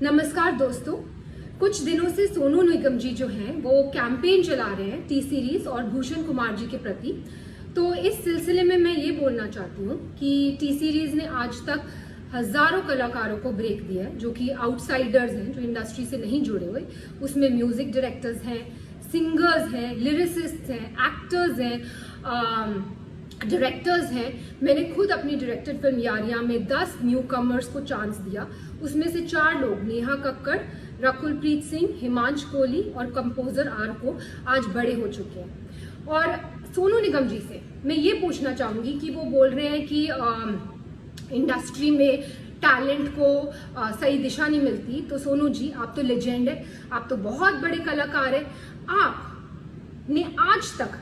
नमस्कार दोस्तों, कुछ दिनों से सोनू निगम जी जो हैं वो कैंपेन चला रहे हैं टी सीरीज और भूषण कुमार जी के प्रति। तो इस सिलसिले में मैं ये बोलना चाहती हूँ कि टी सीरीज ने आज तक हजारों कलाकारों को ब्रेक दिया है जो कि आउटसाइडर्स हैं, जो इंडस्ट्री से नहीं जुड़े हुए। उसमें म्यूजिक डायरेक्टर्स हैं, सिंगर्स हैं, लिरिसिस्ट हैं, एक्टर्स हैं, डायरेक्टर्स हैं। मैंने खुद अपनी डायरेक्टेड फिल्म यारियां में 10 न्यू कमर्स को चांस दिया। उसमें से 4 लोग, नेहा कक्कड़, रकुलप्रीत सिंह, हिमांश कोहली और कंपोजर आर को आज बड़े हो चुके हैं। और सोनू निगम जी से मैं ये पूछना चाहूंगी कि वो बोल रहे हैं कि इंडस्ट्री में टैलेंट को सही दिशा नहीं मिलती। तो सोनू जी, आप तो लेजेंड है, आप तो बहुत बड़े कलाकार हैं। आपने आज तक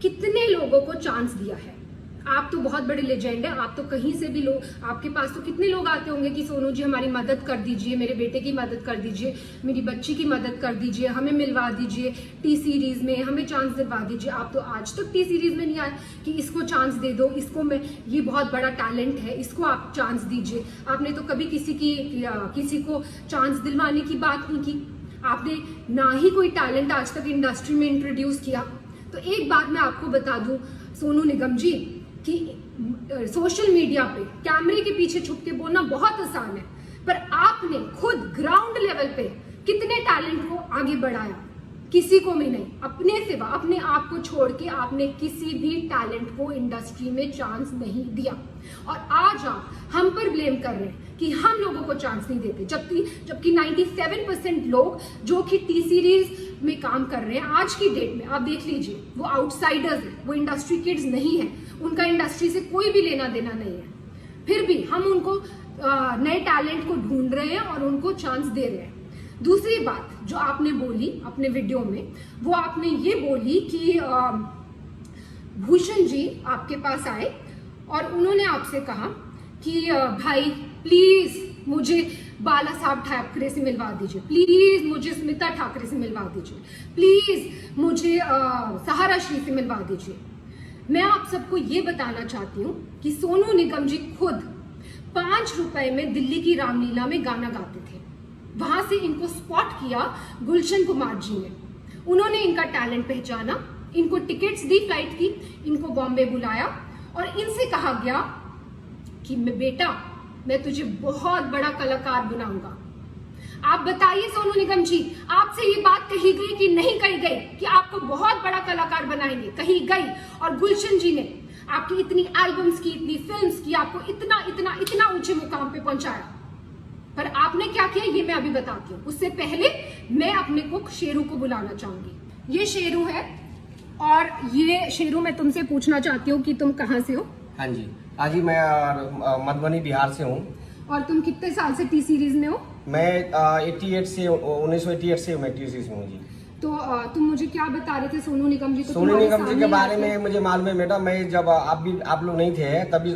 कितने लोगों को चांस दिया है? आप तो बहुत बड़े लेजेंड है, आप तो कहीं से भी लोग, आपके पास तो कितने लोग आते होंगे कि सोनू जी हमारी मदद कर दीजिए, मेरे बेटे की मदद कर दीजिए, मेरी बच्ची की मदद कर दीजिए, हमें मिलवा दीजिए टी सीरीज में, हमें चांस दिलवा दीजिए। आप तो आज तक टी सीरीज में नहीं आए कि इसको चांस दे दो, इसको मैं, ये बहुत बड़ा टैलेंट है, इसको आप चांस दीजिए। आपने तो कभी किसी को चांस दिलवाने की बात नहीं की। आपने ना ही कोई टैलेंट आज तक इंडस्ट्री में इंट्रोड्यूस किया। तो एक बात मैं आपको बता दूं सोनू निगम जी कि सोशल मीडिया पे कैमरे के पीछे छुप के बोलना बहुत आसान है, पर आपने खुद ग्राउंड लेवल पे कितने टैलेंट को आगे बढ़ाया? किसी को भी नहीं। अपने सिवा, अपने आप को छोड़ के आपने किसी भी टैलेंट को इंडस्ट्री में चांस नहीं दिया। और आज आप हम पर ब्लेम कर रहे हैं कि हम लोगों को चांस नहीं देते, जबकि 97% लोग जो कि टी सीरीज में काम कर रहे हैं आज की डेट में, आप देख लीजिए, वो आउटसाइडर्स हैं, वो इंडस्ट्री किड्स नहीं है, उनका इंडस्ट्री से कोई भी लेना देना नहीं है। फिर भी हम उनको नए टैलेंट को ढूंढ रहे हैं और उनको चांस दे रहे हैं। दूसरी बात जो आपने बोली अपने वीडियो में, वो आपने ये बोली कि भूषण जी आपके पास आए और उन्होंने आपसे कहा कि भाई प्लीज मुझे बाला साहब ठाकरे से मिलवा दीजिए, प्लीज मुझे स्मिता ठाकरे से मिलवा दीजिए, प्लीज मुझे सहारा श्री से मिलवा दीजिए। मैं आप सबको ये बताना चाहती हूँ कि सोनू निगम जी खुद 5 रुपए में दिल्ली की रामलीला में गाना गाते थे। वहां से इनको स्पॉट किया गुलशन कुमार जी ने। उन्होंने इनका टैलेंट पहचाना, इनको टिकट्स दी फ्लाइट की, इनको बॉम्बे बुलाया और इनसे कहा गया कि बेटा मैं तुझे बहुत बड़ा कलाकार बनाऊंगा। आप बताइए सोनू निगम जी, आपसे ये बात कही गई कि नहीं कही गई कि आपको बहुत बड़ा कलाकार बनाएंगे? कही गई। और गुलशन जी ने आपकी इतनी एल्बम्स की, इतनी फिल्म्स की, आपको इतना इतना इतना ऊंचे मुकाम पे पहुंचाया। पर आपने क्या किया ये मैं अभी बताती हूँ। उससे पहले मैं अपने को शेरू को बुलाना चाहूंगी। ये शेरू है और ये शेरू, मैं तुमसे पूछना चाहती हूँ कि तुम कहाँ से हो? हाँ जी, आज ही मैं मधुबनी बिहार से हूँ। और तुम कितने साल से टी सीरीज में हो? मैं 1988 से मैं टी सीरीज में हूँ जी। तो तुम मुझे क्या बता रहे थे सोनू निगम जी? तो सोनू निगम जी के बारे में मुझे मालूम है मैडम। मैं जब आप लोग नहीं थे तभी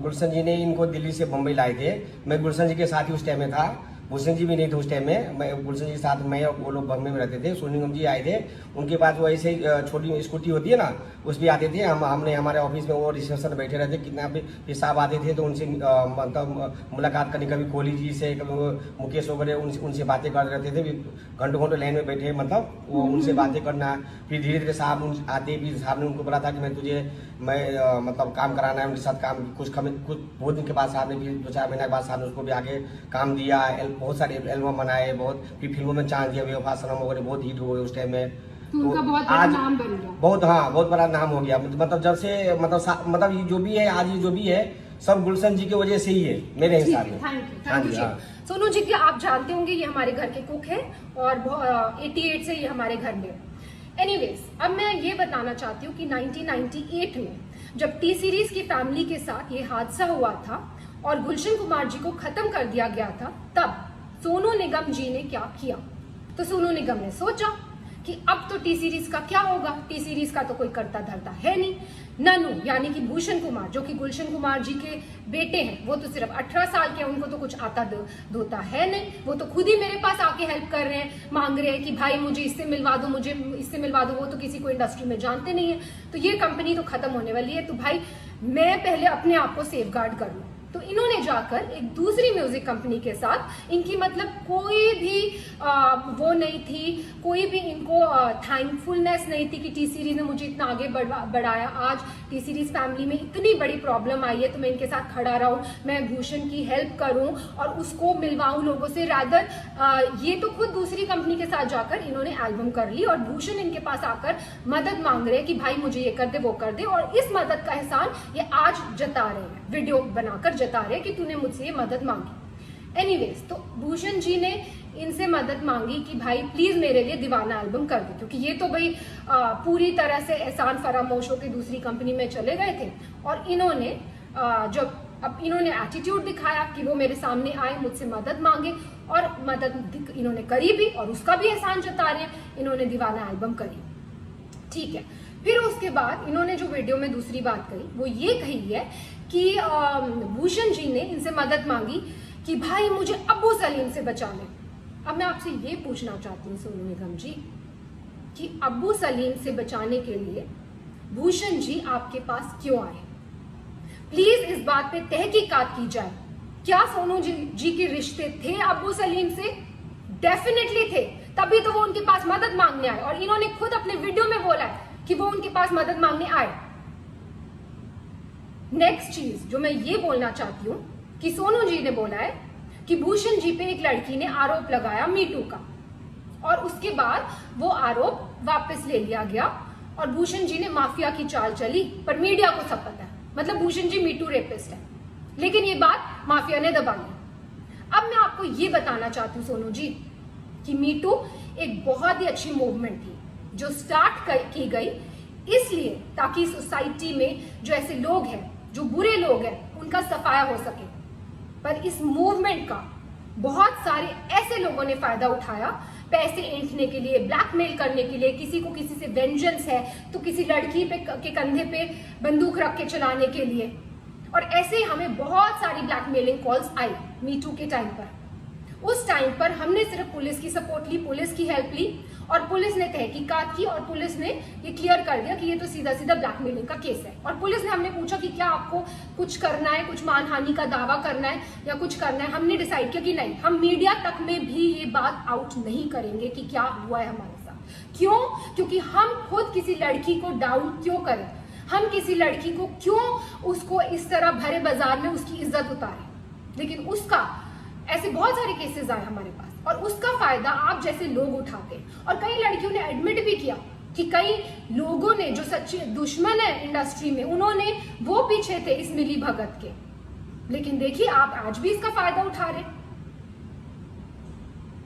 गुलशन जी ने इनको दिल्ली से बम्बई लाए थे। मैं गुलशन जी के साथ ही उस टाइम में था, भूषण जी भी नहीं थे उस टाइम में। मैं गुलशन जी के साथ, मैं और वो लोग बम्बई में रहते थे। सोनू निगम जी आए थे, उनके पास वो ऐसे छोटी स्कूटी होती है ना, उस भी आते थे। हमने हमारे ऑफिस में वो रिसेप्शन बैठे रहते, कितना भी साहब आते थे तो उनसे मतलब मुलाकात करने, कभी कोहली जी से, कभी मुकेश वगैरह, उनसे बातें कर रहते थे। घंटों घंटों लाइन में बैठे, मतलब वो उनसे बातें करना। फिर धीरे धीरे साहब आते, फिर साहब ने उनको बोला था कि मैं मतलब काम कराना है उनके साथ। काम कुछ बहुत दिन के बाद साहब ने, फिर 2-4 महीने के बाद साहब ने उसको भी आगे काम दिया। बहुत सारे एल्बम बनाए, बहुत फिर फिल्मों में चांस दिया। बेवफा सनम वगैरह बहुत हिट हुए उस टाइम में। तो उनका बहुत बड़ा नाम बन गया। बहुत बड़ा नाम हो गया। मतलब जब से मतलब ये जो भी है आज, ये जो भी है सब गुलशन जी की वजह से ही है मेरे हिसाब में। Thank you. सोनू जी की आप जानते होंगे ये हमारे घर के कुक है और 88 से ये हमारे घर में। एनीवेज, अब मैं ये बताना चाहती हूँ कि 1998 में जब टी सीरीज की फैमिली के साथ ये हादसा हुआ था और गुलशन कुमार जी को खत्म कर दिया गया था, तब सोनू निगम जी ने क्या किया? तो सोनू निगम ने सोचा कि अब तो टी सीरीज का क्या होगा, टी सीरीज का तो कोई करता धरता है नहीं। ननू यानी कि भूषण कुमार, जो कि गुलशन कुमार जी के बेटे हैं, वो तो सिर्फ 18 साल के, उनको तो कुछ आता धोता है नहीं। वो तो खुद ही मेरे पास आके हेल्प कर रहे हैं, मांग रहे हैं कि भाई मुझे इससे मिलवा दो, मुझे इससे मिलवा दो। वो तो किसी को इंडस्ट्री में जानते नहीं है। तो ये कंपनी तो खत्म होने वाली है। तो भाई मैं पहले अपने आप को सेफ गार्ड कर लूँ। तो इन्होंने जाकर एक दूसरी म्यूजिक कंपनी के साथ, इनकी मतलब कोई भी वो नहीं थी, कोई भी इनको थैंकफुलनेस नहीं थी कि टी सीरीज ने मुझे इतना आगे बढ़ाया। आज टी सीरीज फैमिली में इतनी बड़ी प्रॉब्लम आई है तो मैं इनके साथ खड़ा रहूं, मैं भूषण की हेल्प करूं और उसको मिलवाऊं लोगों से। रादर ये तो खुद दूसरी कंपनी के साथ जाकर इन्होंने एल्बम कर ली और भूषण इनके पास आकर मदद मांग रहे हैं कि भाई मुझे ये कर दे वो कर दे, और इस मदद का एहसान ये आज जता रहे हैं, वीडियो बनाकर जता रहे हैं कि तूने मुझसे ये मदद मांगी। एनीवेज, तो भूषण जी ने इनसे मदद मांगी कि भाई प्लीज मेरे लिए दीवाना एल्बम कर दे, क्योंकि ये तो भाई पूरी तरह से एहसान फरामोश होकर दूसरी कंपनी में चले गए थे। और इन्होंने जब अब इन्होंने एटीट्यूड दिखाया कि वो मेरे सामने आए, मुझसे मदद मांगे, और मदद इन्होंने करी भी और उसका भी एहसान जता रहे हैं, इन्होंने दीवाना एल्बम करी। ठीक है, फिर उसके बाद इन्होंने जो वीडियो में दूसरी बात कही वो ये कही है कि भूषण जी ने इनसे मदद मांगी कि भाई मुझे अब्बू सलीम से बचा ले। अब मैं आपसे ये पूछना चाहती हूँ सोनू निगम जी कि अब्बू सलीम से बचाने के लिए भूषण जी आपके पास क्यों आए? प्लीज इस बात पे तहकीकात की जाए। क्या सोनू जी के रिश्ते थे अब्बू सलीम से? डेफिनेटली थे, तभी तो वो उनके पास मदद मांगने आए, और इन्होंने खुद अपने वीडियो में बोला है कि वो उनके पास मदद मांगने आए। नेक्स्ट चीज जो मैं ये बोलना चाहती हूँ कि सोनू जी ने बोला है कि भूषण जी पे एक लड़की ने आरोप लगाया मीटू का, और उसके बाद वो आरोप वापस ले लिया गया और भूषण जी ने माफिया की चाल चली, पर मीडिया को सब पता है, मतलब भूषण जी मीटू रेपिस्ट है, लेकिन ये बात माफिया ने दबा ली। अब मैं आपको ये बताना चाहती हूँ सोनू जी कि मीटू एक बहुत ही अच्छी मूवमेंट थी जो स्टार्ट की गई इसलिए ताकि सोसाइटी में जो ऐसे लोग हैं, जो बुरे लोग हैं, उनका सफाया हो सके। पर इस मूवमेंट का बहुत सारे ऐसे लोगों ने फायदा उठाया, पैसे ऐंठने के लिए, ब्लैकमेल करने के लिए, किसी को किसी से वेंजेंस है तो किसी लड़की के कंधे पे बंदूक रख के चलाने के लिए, और ऐसे ही हमें बहुत सारी ब्लैकमेलिंग कॉल्स आई मीटू के टाइम पर। उस टाइम पर हमने सिर्फ पुलिस की सपोर्ट ली, पुलिस की हेल्प ली, और पुलिस ने तहकीकात की और पुलिस ने ये क्लियर कर दिया कि ये तो सीधा सीधा ब्लैकमेलिंग का केस है। और पुलिस ने हमने पूछा कि क्या आपको कुछ करना है, कुछ मानहानि का दावा करना है या कुछ करना है। हमने डिसाइड किया कि नहीं, हम मीडिया तक में भी ये बात आउट नहीं करेंगे कि क्या हुआ है हमारे साथ। क्यों? क्योंकि हम खुद किसी लड़की को डाउन क्यों करें, हम किसी लड़की को क्यों उसको इस तरह भरे बाजार में उसकी इज्जत उतारें। लेकिन उसका ऐसे बहुत सारे केसेस आए हमारे पास, और उसका फायदा आप जैसे लोग उठाते हैं। और कई लड़कियों ने एडमिट भी किया कि कई लोगों ने जो सच्चे दुश्मन है इंडस्ट्री में, उन्होंने वो पीछे थे इस मिली भगत के, लेकिन देखिए आप आज भी इसका फायदा उठा रहे।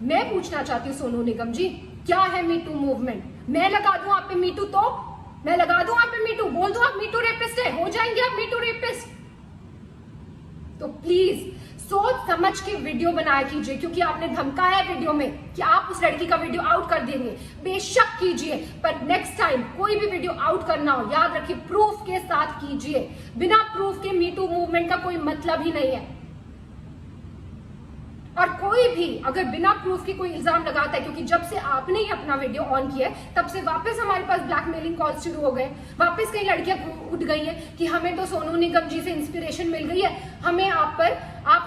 मैं पूछना चाहती हूँ सोनू निगम जी, क्या है मीटू मूवमेंट? मैं लगा दूं आप पे मीटू, तो मैं लगा दूं आप पे मीटू, बोल दो आप मीटू रेपिस्ट है, हो जाएंगे आप मीटू रेपिस्ट। तो प्लीज सोच समझ के वीडियो बनाया कीजिए, क्योंकि आपने धमकाया वीडियो में कि आप उस लड़की का वीडियो आउट कर देंगे। बेशक कीजिए, पर नेक्स्ट टाइम कोई भी वीडियो आउट करना हो, याद रखिए प्रूफ के साथ कीजिए। बिना प्रूफ के मीटू मूवमेंट का कोई मतलब ही नहीं है। और कोई भी अगर बिना प्रूफ के कोई इल्जाम लगाता है, क्योंकि जब से आपने ही अपना वीडियो ऑन किया है तब से वापस हमारे पास ब्लैकमेलिंग कॉल शुरू हो गए, वापस कई लड़कियां उठ गई हैं कि हमें तो सोनू निगम जी से इंस्पिरेशन मिल गई है, हमें आप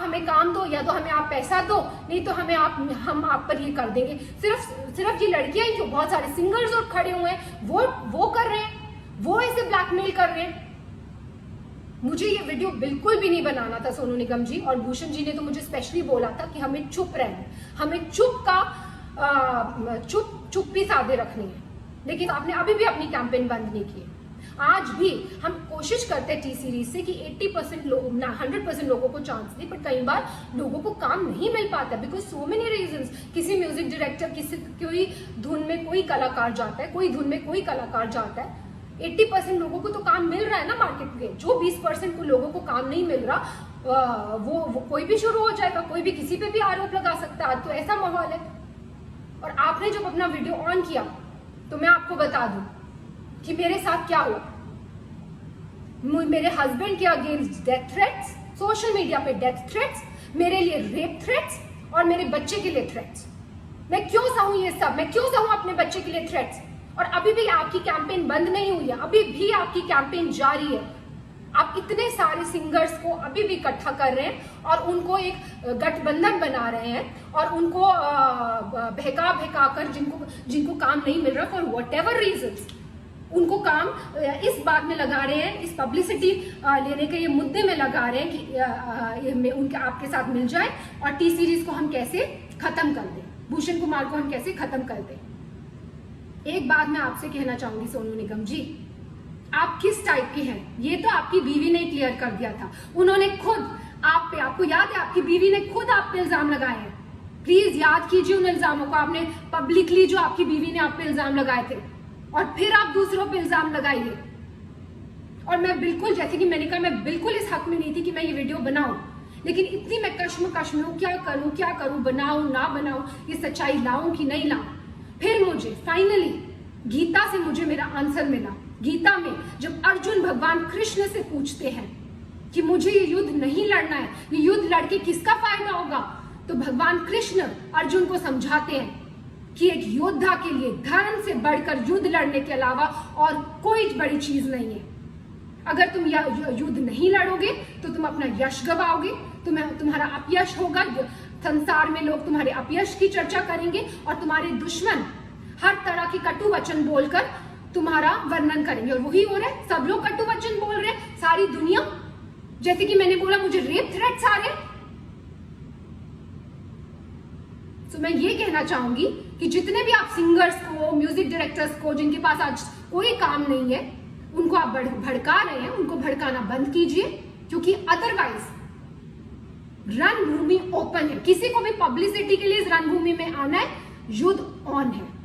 हमें काम दो, या तो हमें आप पैसा दो, नहीं तो हम आप पर ये कर देंगे। सिर्फ ये लड़कियां ही क्यों, बहुत सारे सिंगर्स और खड़े हुए हैं, वो कर रहे हैं, वो ऐसे ब्लैकमेल कर रहे हैं। मुझे ये वीडियो बिल्कुल भी नहीं बनाना था सोनू निगम जी, और भूषण जी ने तो मुझे स्पेशली बोला था कि हमें चुप रहना है, हमें चुप्पी साधे रखनी है। लेकिन आपने अभी भी अपनी कैंपेन बंद नहीं की। आज भी हम कोशिश करते हैं टी सीरीज से कि 80% लोग ना 100% लोगों को चांस दे, पर कई बार लोगों को काम नहीं मिल पाता बिकॉज सो मेनी रीजंस। किसी म्यूजिक डायरेक्टर, कोई धुन में कोई कलाकार जाता है, कोई धुन में कोई कलाकार जाता है। 80% लोगों को तो काम मिल रहा है ना मार्केट में, जो 20% को लोगों को काम नहीं मिल रहा वो कोई भी शुरू हो जाएगा, कोई भी किसी पे भी आरोप लगा सकता है। तो ऐसा माहौल है। और आपने जब अपना वीडियो ऑन किया तो मैं आपको बता दूं कि मेरे साथ क्या हुआ। मेरे हस्बैंड के against death threats, social media पे डेथ थ्रेट्स, मेरे लिए रेप थ्रेट्स और मेरे बच्चे के लिए थ्रेट्स। मैं क्यों सहूं ये सब, मैं क्यों सहूं अपने बच्चे के लिए थ्रेट्स? और अभी भी आपकी कैंपेन बंद नहीं हुई है, अभी भी आपकी कैंपेन जारी है। आप इतने सारे सिंगर्स को अभी भी इकट्ठा कर रहे हैं और उनको एक गठबंधन बना रहे हैं और उनको बहका कर जिनको काम नहीं मिल रहा फॉर व्हाटएवर रीजंस, उनको काम इस बात में लगा रहे हैं, इस पब्लिसिटी लेने के ये मुद्दे में लगा रहे हैं कि उनके आपके साथ मिल जाए और टी सीरीज को हम कैसे खत्म कर दें, भूषण कुमार को हम कैसे खत्म कर दें। एक बात मैं आपसे कहना चाहूंगी सोनू निगम जी, आप किस टाइप के हैं ये तो आपकी बीवी ने क्लियर कर दिया था। उन्होंने खुद आप पे, आपको याद है, आपकी बीवी ने खुद आप पे इल्जाम लगाए हैं। प्लीज याद कीजिए उन इल्जामों को, आपने पब्लिकली जो आपकी बीवी ने आप पे इल्जाम लगाए थे और फिर आप दूसरों पे इल्जाम लगाइए। और मैं बिल्कुल, जैसे कि मैंने कहा, मैं बिल्कुल इस हक में नहीं थी कि मैं ये वीडियो बनाऊं, लेकिन इतनी मैं कश्मकश में हूं, क्या करूं, बनाऊं ना बनाऊं, ये सच्चाई लाऊं कि नहीं लाऊं। फिर मुझे फाइनली गीता से मुझे मेरा आंसर मिला। गीता में जब अर्जुन भगवान कृष्ण से पूछते हैं कि मुझे ये युद्ध नहीं लड़ना है, ये युद्ध लड़के किसका फायदा होगा, तो भगवान कृष्ण अर्जुन को समझाते हैं कि एक योद्धा के लिए धर्म से बढ़कर युद्ध लड़ने के अलावा और कोई बड़ी चीज नहीं है। अगर तुम युद्ध नहीं लड़ोगे तो तुम अपना यश गवाओगे, तुम्हारा अपयश होगा, संसार में लोग तुम्हारे अपयश की चर्चा करेंगे और तुम्हारे दुश्मन हर तरह की कटु वचन बोलकर तुम्हारा वर्णन करेंगे। और वही हो रहा है, सब लोग कटु वचन बोल रहे हैं, सारी दुनिया। जैसे कि मैंने बोला, मुझे रेप थ्रेट्स आ रहे। तो मैं ये कहना चाहूंगी कि जितने भी आप सिंगर्स को, म्यूजिक डायरेक्टर्स को, जिनके पास आज कोई काम नहीं है, उनको आप भड़का रहे हैं, उनको भड़काना बंद कीजिए, क्योंकि अदरवाइज रणभूमि ओपन है। किसी को भी पब्लिसिटी के लिए इस रणभूमि में आना है, युद्ध ऑन है।